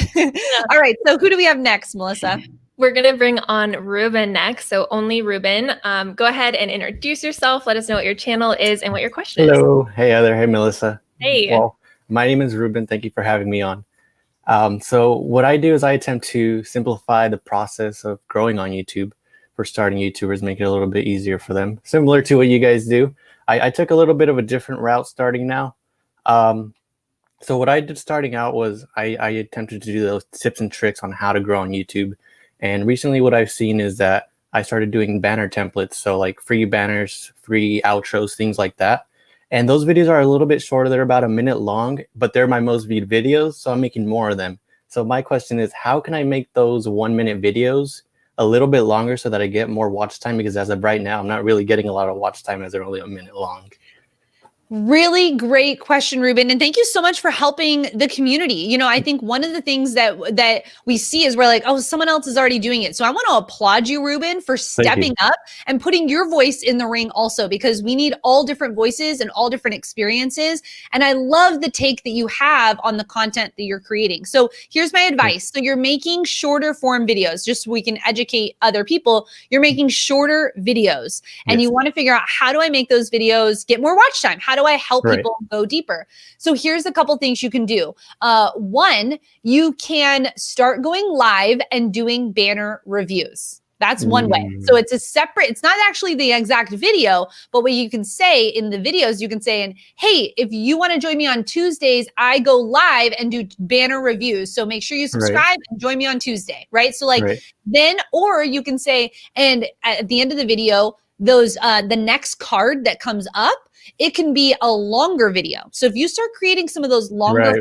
all right. So who do we have next, Melissa? We're going to bring on Ruben next. So only Ruben, go ahead and introduce yourself. Let us know what your channel is and what your question is. Hello. Hey, Heather. Hey, Melissa. Hey. Well, my name is Ruben. Thank you for having me on. So what I do is I attempt to simplify the process of growing on YouTube for starting YouTubers, make it a little bit easier for them. Similar to what you guys do. I took a little bit of a different route starting now. So what I did starting out was I attempted to do those tips and tricks on how to grow on YouTube. And recently what I've seen is that I started doing banner templates. So like free banners, free outros, things like that. And those videos are a little bit shorter. They're about a minute long, but they're my most viewed videos. So I'm making more of them. So my question is, how can I make those 1-minute videos a little bit longer so that I get more watch time? Because as of right now, I'm not really getting a lot of watch time as they're only a minute long. Really great question, Ruben. And thank you so much for helping the community. I think one of the things that we see is we're like, oh, someone else is already doing it. So I want to applaud you, Ruben, for stepping up and putting your voice in the ring also, because we need all different voices and all different experiences. And I love the take that you have on the content that you're creating. So here's my advice. So you're making shorter form videos, just so we can educate other people. You're making shorter videos, and you want to figure out, how do I make those videos get more watch time? How do I help people go deeper? So here's a couple things you can do. One, you can start going live and doing banner reviews. That's one way. So it's not actually the exact video, but what you can say in the videos, you can say, hey, if you want to join me on Tuesdays, I go live and do banner reviews. So make sure you subscribe and join me on Tuesday, right? So then, or you can say, and at the end of the video, those the next card that comes up, it can be a longer video. So if you start creating some of those longer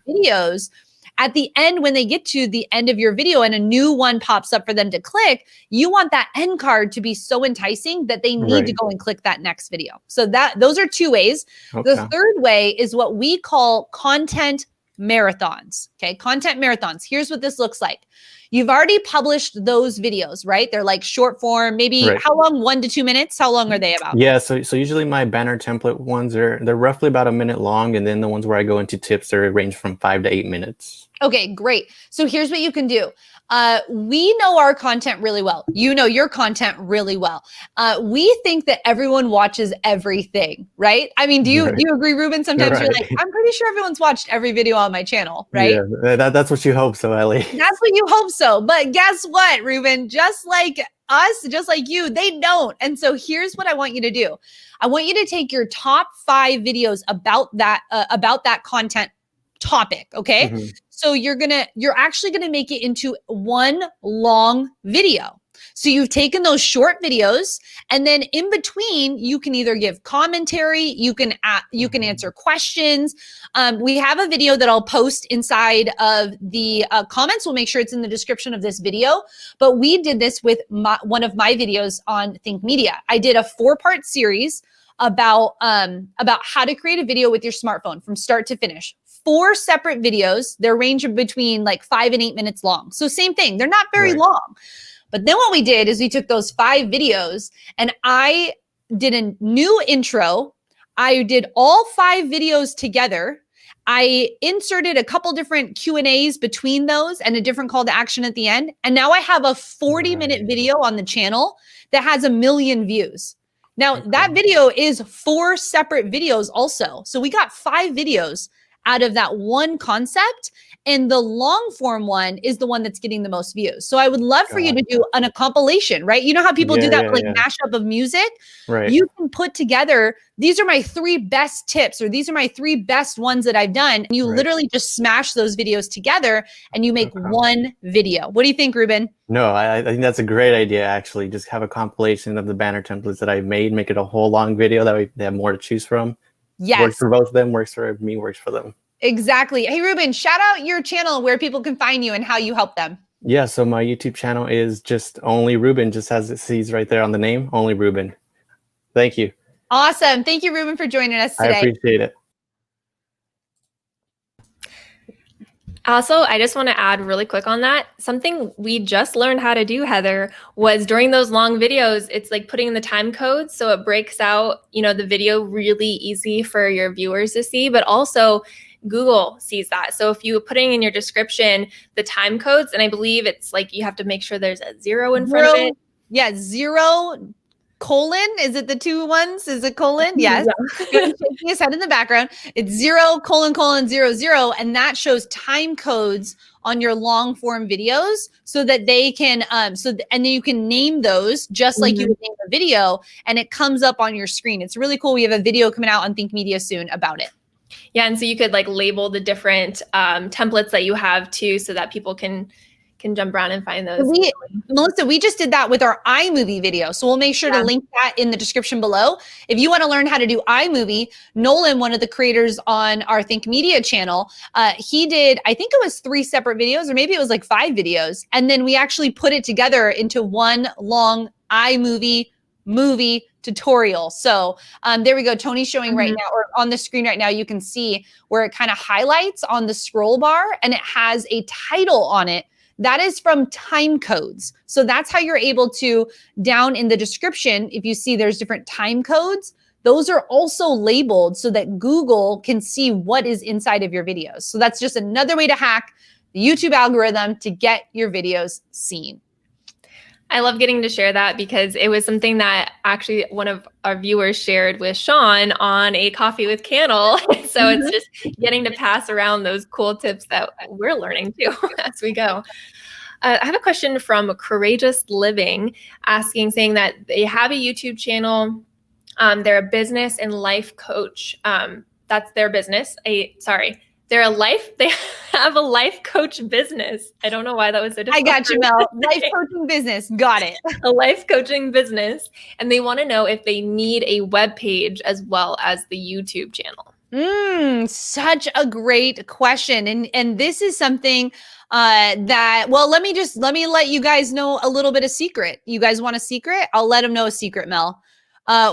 videos, at the end, when they get to the end of your video and a new one pops up for them to click, you want that end card to be so enticing that they need to go and click that next video. So those are 2 ways. The third way is what we call content marathons. Okay, content marathons. Here's what this looks like. You've already published those videos, right? They're like short form, maybe how long? 1 to 2 minutes? How long are they about? Yeah, so usually my banner template ones they're roughly about a minute long, and then the ones where I go into tips are range from 5 to 8 minutes. Okay, great. So here's what you can do. We know our content really well. You know your content really well. We think that everyone watches everything, right? I mean, do you agree, Ruben? Sometimes you're like, Right. I'm pretty sure everyone's watched every video on my channel, right? Yeah, that's what you hope so, Ellie. That's what you hope so. But guess what, Ruben? Just like us, just like you, they don't. And so here's what I want you to do. I want you to take your top 5 videos about that content topic. Okay. Mhm. So you're actually going to make it into one long video. So you've taken those short videos, and then in between, you can either give commentary, you can answer questions. We have a video that I'll post inside of the comments. We'll make sure it's in the description of this video. But we did this with one of my videos on Think Media. I did a 4-part series about how to create a video with your smartphone from start to finish. 4 separate videos. They're ranging between like 5 and 8 minutes long. So same thing. They're not very long. But then what we did is we took those 5 videos and I did a new intro. I did all 5 videos together. I inserted a couple different Q&As between those and a different call to action at the end. And now I have a 40-minute video on the channel that has 1 million views. Now that video is 4 separate videos also. So we got 5 videos out of that one concept. And the long form one is the one that's getting the most views. So I would love for you to do a compilation, right? You know how people do that with like mashup of music? Right. You can put together, these are my 3 best tips, or these are my 3 best ones that I've done. And you literally just smash those videos together and you make one video. What do you think, Ruben? No, I think that's a great idea, actually. Just have a compilation of the banner templates that I've made, make it a whole long video. That way they have more to choose from. Yes. Works for both of them, works for me, works for them. Exactly. Hey, Ruben, shout out your channel, where people can find you and how you help them. Yeah, so my YouTube channel is just Only Ruben, just as it sees right there on the name, Only Ruben. Thank you. Awesome. Thank you, Ruben, for joining us today. I appreciate it. Also, I just want to add really quick on that. Something we just learned how to do, Heather, was during those long videos, it's like putting in the time codes. So it breaks out, the video really easy for your viewers to see, but also Google sees that. So if you putting in your description the time codes, and I believe it's like you have to make sure there's a 0 in front of it. Yeah, 0 colon. Is it the 2 ones? Is it colon? Yes. Shaking his head in the background. It's 0 colon 00, and that shows time codes on your long form videos so that they can and then you can name those just like you would name a video, and it comes up on your screen. It's really cool. We have a video coming out on Think Media soon about it. Yeah, and so you could like label the different templates that you have too, so that people can jump around and find those. Melissa, we just did that with our iMovie video. So we'll make sure to link that in the description below. If you want to learn how to do iMovie, Nolan, one of the creators on our Think Media channel, he did, I think it was 3 separate videos, or maybe it was like 5 videos. And then we actually put it together into one long iMovie movie tutorial. So there we go. Tony's showing right now, or on the screen right now, you can see where it kind of highlights on the scroll bar and it has a title on it. That is from time codes. So that's how you're able to, down in the description, if you see there's different time codes, those are also labeled so that Google can see what is inside of your videos. So that's just another way to hack the YouTube algorithm to get your videos seen. I love getting to share that because it was something that actually one of our viewers shared with Sean on a Coffee with Candle. So it's just getting to pass around those cool tips that we're learning too as we go. I have a question from Courageous Living saying that they have a YouTube channel. They're a business and life coach. That's their business. They have a life coach business. I don't know why that was so difficult. I got you, Mel. Life coaching business. Got it. A life coaching business. And they want to know if they need a web page as well as the YouTube channel. Such a great question. And this is something let me let you guys know a little bit of secret. You guys want a secret? I'll let them know a secret, Mel.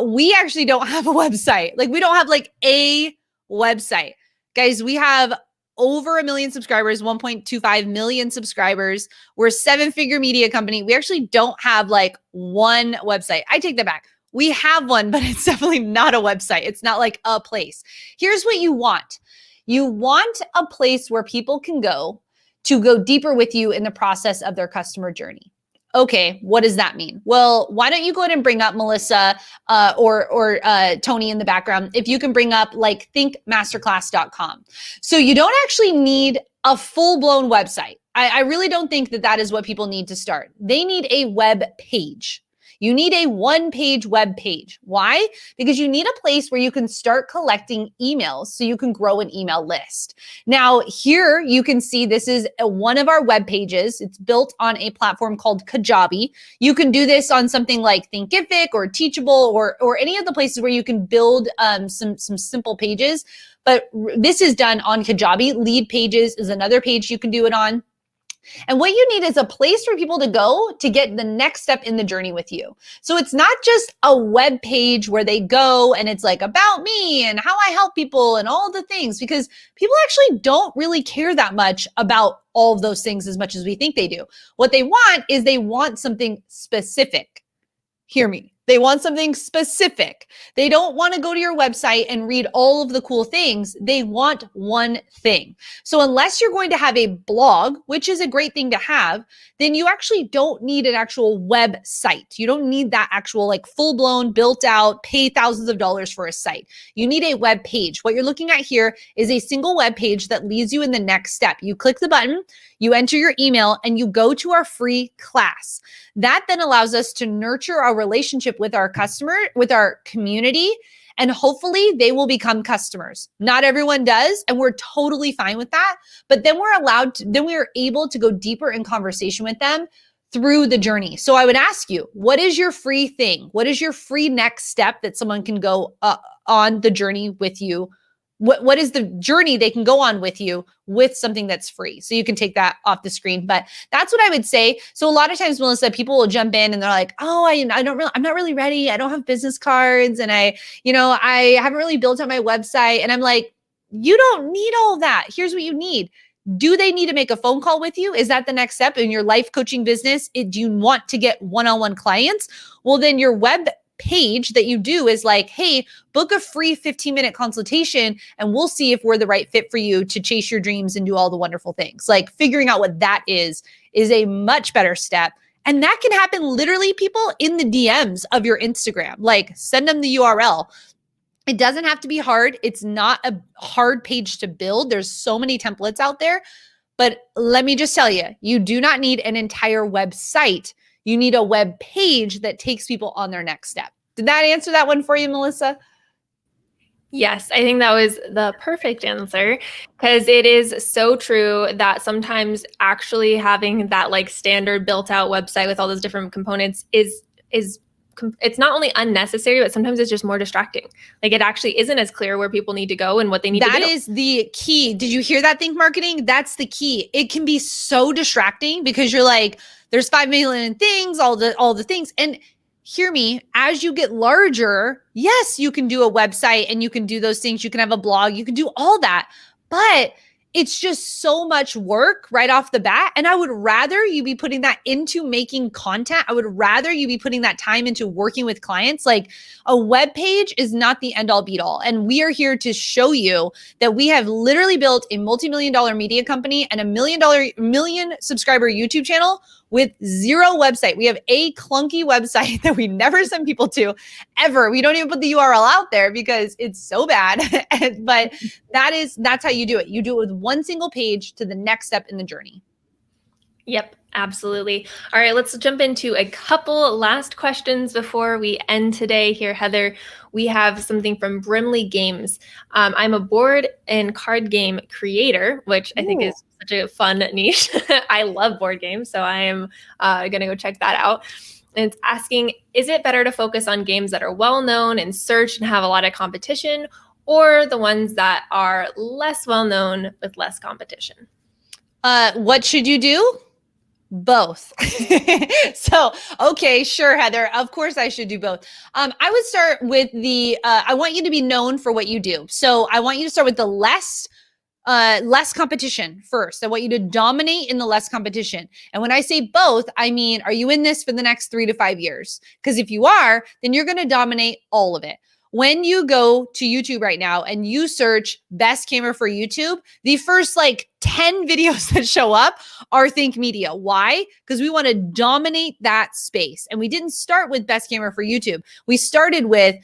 We actually don't have a website. Like, we don't have like a website. Guys, we have over 1 million subscribers, 1.25 million subscribers. We're a 7-figure media company. We actually don't have like one website. I take that back. We have one, but it's definitely not a website. It's not like a place. Here's what you want. You want a place where people can go to go deeper with you in the process of their customer journey. Okay, what does that mean? Well, why don't you go ahead and bring up Melissa or Tony in the background? If you can bring up like thinkmasterclass.com. So you don't actually need a full-blown website. I really don't think that that is what people need to start. They need a web page. You need a one-page web page. Why? Because you need a place where you can start collecting emails so you can grow an email list. Now, here you can see this is one of our web pages. It's built on a platform called Kajabi. You can do this on something like Thinkific or Teachable or any of the places where you can build some simple pages. But this is done on Kajabi. Lead Pages is another page you can do it on. And what you need is a place for people to go to get the next step in the journey with you. So it's not just a web page where they go and it's like about me and how I help people and all the things, because people actually don't really care that much about all of those things as much as we think they do. What they want is they want something specific. Hear me. They want something specific. They don't want to go to your website and read all of the cool things. They want one thing. So unless you're going to have a blog, which is a great thing to have, then you actually don't need an actual website. You don't need that actual like full-blown, built out, pay thousands of dollars for a site. You need a web page. What you're looking at here is a single web page that leads you in the next step. You click the button, you enter your email, and you go to our free class. That then allows us to nurture our relationship with our customer, with our community, and hopefully they will become customers. Not everyone does, and we're totally fine with that. But then we are able to go deeper in conversation with them through the journey. So I would ask you, what is your free thing? What is your free next step that someone can go on the journey with you? What is the journey they can go on with you with something that's free? So you can take that off the screen, but that's what I would say. So a lot of times, Melissa, people will jump in and they're like, oh, I'm not really ready. I don't have business cards. And I haven't really built out my website. And I'm like, you don't need all that. Here's what you need. Do they need to make a phone call with you? Is that the next step in your life coaching business? Do you want to get one-on-one clients? Well, then your web page that you do is like, hey, book a free 15-minute consultation and we'll see if we're the right fit for you to chase your dreams and do all the wonderful things. Like figuring out what that is a much better step. And that can happen literally, people, in the DMs of your Instagram. Like send them the URL. It doesn't have to be hard. It's not a hard page to build. There's so many templates out there. But let me just tell you, you do not need an entire website. You need a web page that takes people on their next step. Did that answer that one for you, Melissa? Yes, I think that was the perfect answer, because it is so true that sometimes actually having that like standard built out website with all those different components is it's not only unnecessary, but sometimes it's just more distracting. Like it actually isn't as clear where people need to go and what they need to do. That is the key. Did you hear that, Think Marketing? That's the key. It can be so distracting because you're like, there's 5 million things, all the things. And hear me, as you get larger, yes, you can do a website and you can do those things. You can have a blog, you can do all that, but it's just so much work right off the bat. And I would rather you be putting that into making content. I would rather you be putting that time into working with clients. Like a web page is not the end all be all. And we are here to show you that we have literally built a multi-million-dollar media company and a million subscriber YouTube channel with zero website. We have a clunky website that we never send people to ever. We don't even put the URL out there because it's so bad. But that's how you do it. You do it with one single page to the next step in the journey. Yep, absolutely. All right, let's jump into a couple last questions before we end today here, Heather. We have something from Brimley Games. I'm a board and card game creator, which I think is such a fun niche. I love board games, so I am going to go check that out. And it's asking, is it better to focus on games that are well-known and searched and have a lot of competition, or the ones that are less well-known with less competition? What should you do? Both. So, okay, sure, Heather. Of course I should do both. I would start with I want you to be known for what you do. So I want you to start with the less competition first. I want you to dominate in the less competition. And when I say both, I mean, are you in this for the next 3 to 5 years? Because if you are, then you're going to dominate all of it. when you go to YouTube right now and you search best camera for YouTube, the first like 10 videos that show up are Think Media. Why? Because we want to dominate that space. And we didn't start with best camera for YouTube. We started with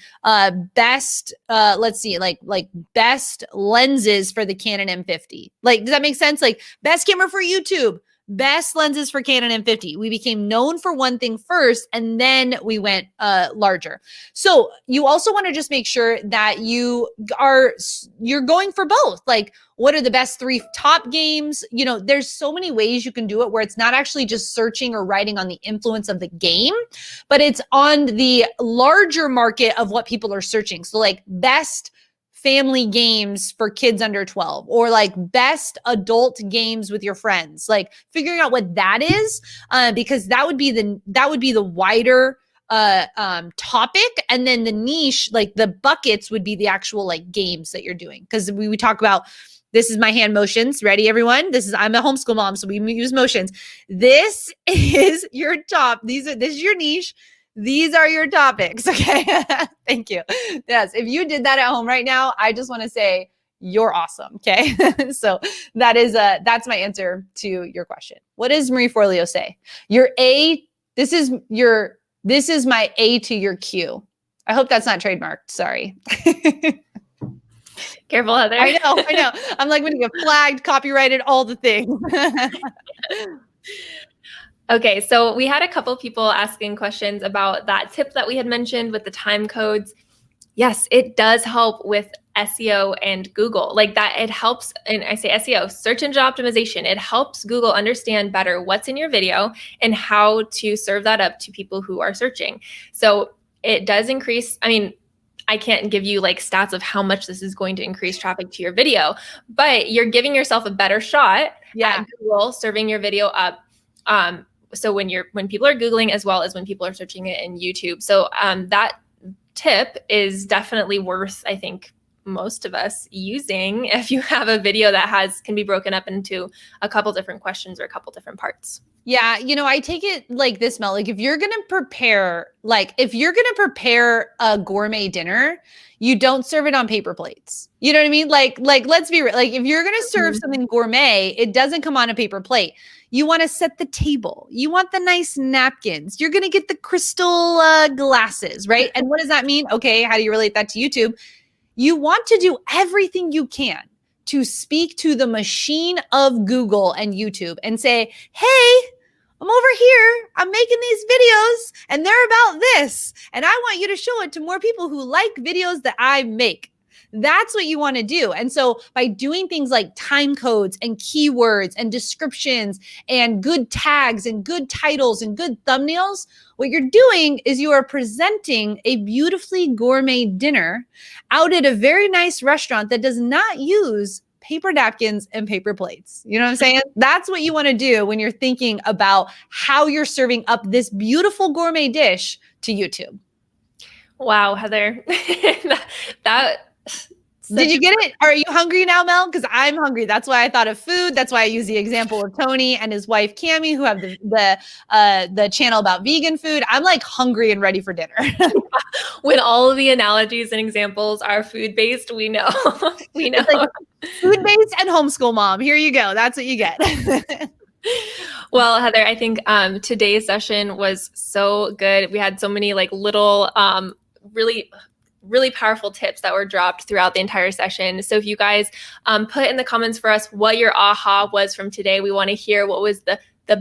best, let's see, like best lenses for the Canon M50. Like, does that make sense? Like best camera for YouTube, best lenses for Canon M50. We became known for one thing first, and then we went larger. So you also want to just make sure that you're going for both. Like, what are the best 3 top games? You know, there's so many ways you can do it where it's not actually just searching or writing on the influence of the game, but it's on the larger market of what people are searching. So like best family games for kids under 12, or like best adult games with your friends, like figuring out what that is, because that would be the wider topic. And then the niche, like the buckets, would be the actual like games that you're doing. Because we talk about, this is my hand motions. Ready, everyone? I'm a homeschool mom, so we use motions. This is your top. This is your niche. These are your topics. Okay. Thank you. Yes. If you did that at home right now, I just want to say you're awesome. Okay. So that's my answer to your question. What does Marie Forleo say? This is my A to your Q. I hope that's not trademarked. Sorry. Careful, Heather. I know. I'm like, when you get flagged, copyrighted, all the things. Okay, so we had a couple people asking questions about that tip that we had mentioned with the time codes. Yes, it does help with SEO and Google. Like that, it helps, and I say SEO, search engine optimization. It helps Google understand better what's in your video and how to serve that up to people who are searching. So it does increase, I mean, I can't give you like stats of how much this is going to increase traffic to your video, but you're giving yourself a better shot at Google serving your video up. So when people are Googling as well as when people are searching it in YouTube. So that tip is definitely worth, I think, most of us using if you have a video that can be broken up into a couple different questions or a couple different parts. Yeah, I take it like this, Mel. Like if you're gonna prepare a gourmet dinner, you don't serve it on paper plates. You know what I mean? Like let's be real. Like if you're gonna serve something gourmet, it doesn't come on a paper plate. You want to set the table. You want the nice napkins. You're gonna get the crystal glasses, right? And what does that mean? Okay, how do you relate that to YouTube? You want to do everything you can to speak to the machine of Google and YouTube and say, hey, I'm over here. I'm making these videos and they're about this. And I want you to show it to more people who like videos that I make. That's what you want to do. And so by doing things like time codes and keywords and descriptions and good tags and good titles and good thumbnails, what you're doing is you are presenting a beautifully gourmet dinner out at a very nice restaurant that does not use paper napkins and paper plates. You know what I'm saying? That's what you want to do when you're thinking about how you're serving up this beautiful gourmet dish to YouTube. Wow, Heather. Did you get it? Are you hungry now, Mel? Because I'm hungry. That's why I thought of food. That's why I use the example of Tony and his wife Cammie, who have the channel about vegan food. I'm like hungry and ready for dinner. When all of the analogies and examples are food-based, we know. We know. It's like food-based and homeschool mom. Here you go. That's what you get. Well, Heather, I think today's session was so good. We had so many like little really powerful tips that were dropped throughout the entire session. So if you guys put in the comments for us what your aha was from today, we want to hear what was the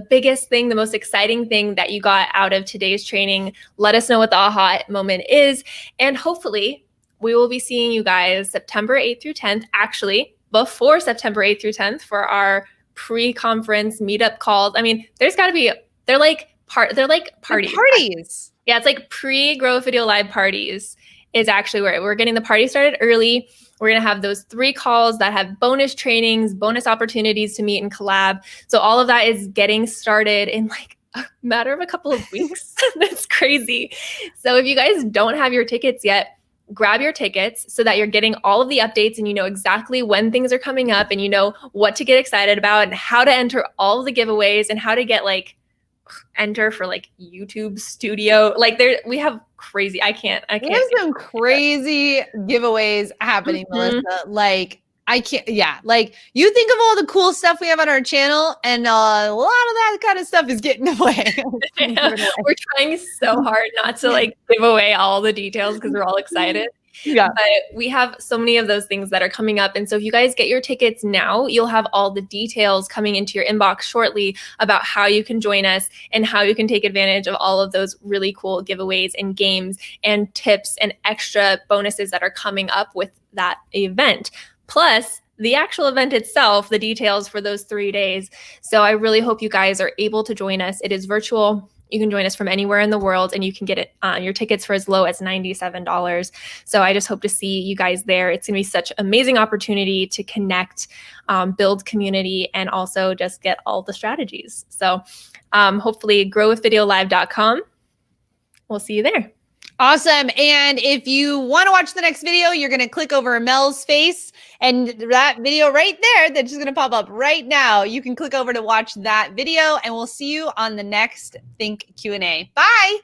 biggest thing, the most exciting thing that you got out of today's training. Let us know what the aha moment is. And hopefully we will be seeing you guys September 8th through 10th, actually before September 8th through 10th for our pre-conference meetup calls. I mean, they're like parties. Yeah, it's like pre-Grow Video Live parties is actually where we're getting the party started early. We're going to have those 3 calls that have bonus trainings, bonus opportunities to meet and collab. So all of that is getting started in like a matter of a couple of weeks. That's crazy. So if you guys don't have your tickets yet, grab your tickets so that you're getting all of the updates and you know exactly when things are coming up and you know what to get excited about and how to enter all of the giveaways and how to get like enter for like YouTube Studio. Like we have crazy. I can't. There's some crazy giveaways happening, Melissa. Like I can't. Yeah. Like you think of all the cool stuff we have on our channel, and a lot of that kind of stuff is getting away. We're trying so hard not to like give away all the details because we're all excited. Yeah. But we have so many of those things that are coming up. And so if you guys get your tickets now, you'll have all the details coming into your inbox shortly about how you can join us and how you can take advantage of all of those really cool giveaways and games and tips and extra bonuses that are coming up with that event. Plus the actual event itself, the details for those 3 days. So I really hope you guys are able to join us. It is virtual. You can join us from anywhere in the world, and you can get your tickets for as low as $97. So I just hope to see you guys there. It's going to be such an amazing opportunity to connect, build community, and also just get all the strategies. So hopefully growwithvideolive.com. We'll see you there. Awesome. And if you want to watch the next video, you're going to click over Mel's face, and that video right there that's just going to pop up right now. You can click over to watch that video, and we'll see you on the next Think Q&A. Bye.